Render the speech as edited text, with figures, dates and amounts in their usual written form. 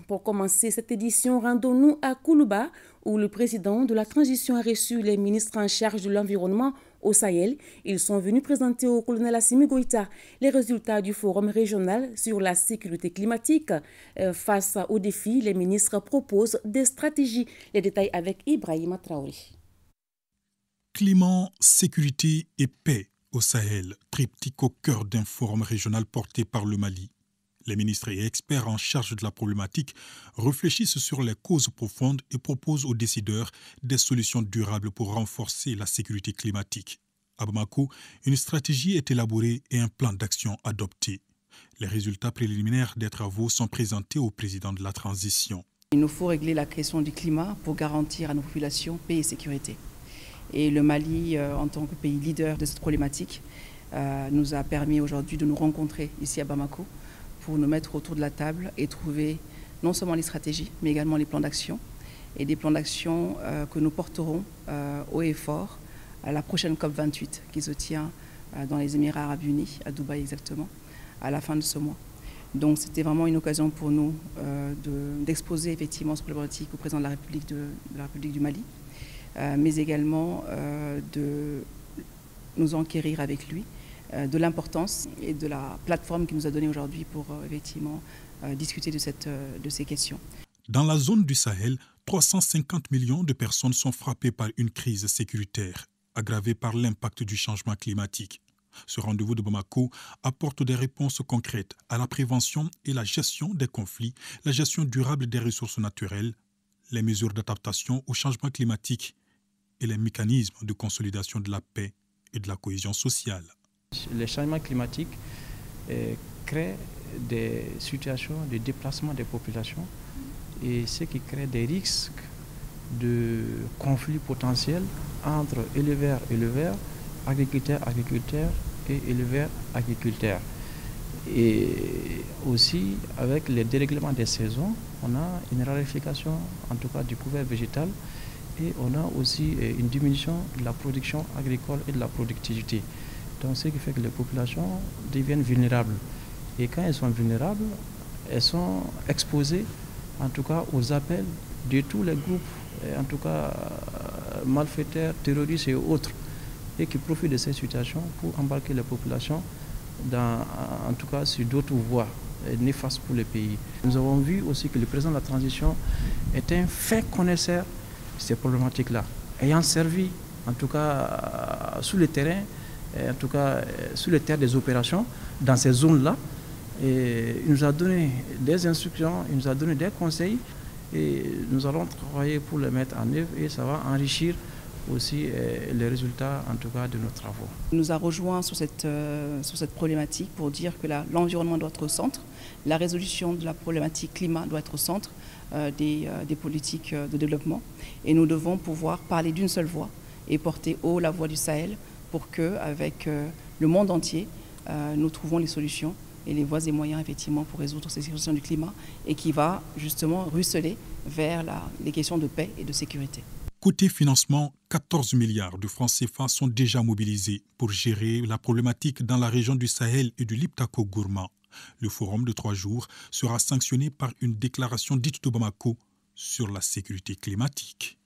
Pour commencer cette édition, rendons-nous à Koulouba, où le président de la transition a reçu les ministres en charge de l'environnement au Sahel. Ils sont venus présenter au colonel Assimi Goïta les résultats du forum régional sur la sécurité climatique. Face aux défis, les ministres proposent des stratégies. Les détails avec Ibrahima Traoré. Climat, sécurité et paix au Sahel, triptyque au cœur d'un forum régional porté par le Mali. Les ministres et experts en charge de la problématique réfléchissent sur les causes profondes et proposent aux décideurs des solutions durables pour renforcer la sécurité climatique. À Bamako, une stratégie est élaborée et un plan d'action adopté. Les résultats préliminaires des travaux sont présentés au président de la transition. Il nous faut régler la question du climat pour garantir à nos populations paix et sécurité. Et le Mali, en tant que pays leader de cette problématique, nous a permis aujourd'hui de nous rencontrer ici à Bamako pour nous mettre autour de la table et trouver non seulement les stratégies, mais également les plans d'action. Et des plans d'action que nous porterons haut et fort à la prochaine COP28 qui se tient dans les Émirats Arabes Unis, à Dubaï exactement, à la fin de ce mois. Donc c'était vraiment une occasion pour nous d'exposer effectivement cette problématique au président de la République du Mali, mais également de nous enquérir avec lui de l'importance et de la plateforme qu'il nous a donnée aujourd'hui pour effectivement discuter de ces questions. Dans la zone du Sahel, 350 millions de personnes sont frappées par une crise sécuritaire, aggravée par l'impact du changement climatique. Ce rendez-vous de Bamako apporte des réponses concrètes à la prévention et la gestion des conflits, la gestion durable des ressources naturelles, les mesures d'adaptation au changement climatique et les mécanismes de consolidation de la paix et de la cohésion sociale. Le changement climatique crée des situations de déplacement des populations et ce qui crée des risques de conflits potentiels entre éleveurs, agriculteurs et éleveurs-agriculteurs. Et aussi, avec le dérèglement des saisons, on a une raréfaction, en tout cas, du couvert végétal et on a aussi une diminution de la production agricole et de la productivité. Donc, ce qui fait que les populations deviennent vulnérables. Et quand elles sont vulnérables, elles sont exposées, en tout cas, aux appels de tous les groupes, en tout cas, malfaiteurs, terroristes et autres, et qui profitent de cette situation pour embarquer les populations en tout cas sur d'autres voies néfastes pour le pays. Nous avons vu aussi que le président de la transition est un fin connaisseur de ces problématiques-là, ayant servi en tout cas sur le terrain, en tout cas sur le terrain des opérations dans ces zones-là. Et il nous a donné des instructions, il nous a donné des conseils et nous allons travailler pour les mettre en œuvre et ça va enrichir aussi les résultats en tout cas de nos travaux. Il nous a rejoints sur cette problématique pour dire que l'environnement doit être au centre, la résolution de la problématique climat doit être au centre des politiques de développement et nous devons pouvoir parler d'une seule voix et porter haut la voix du Sahel pour qu'avec le monde entier, nous trouvons les solutions et les voies et moyens effectivement pour résoudre ces questions du climat et qui va justement ruisseler vers les questions de paix et de sécurité. Côté financement, 14 milliards de francs CFA sont déjà mobilisés pour gérer la problématique dans la région du Sahel et du Liptako-Gourma. Le forum de 3 jours sera sanctionné par une déclaration dite de Bamako sur la sécurité climatique.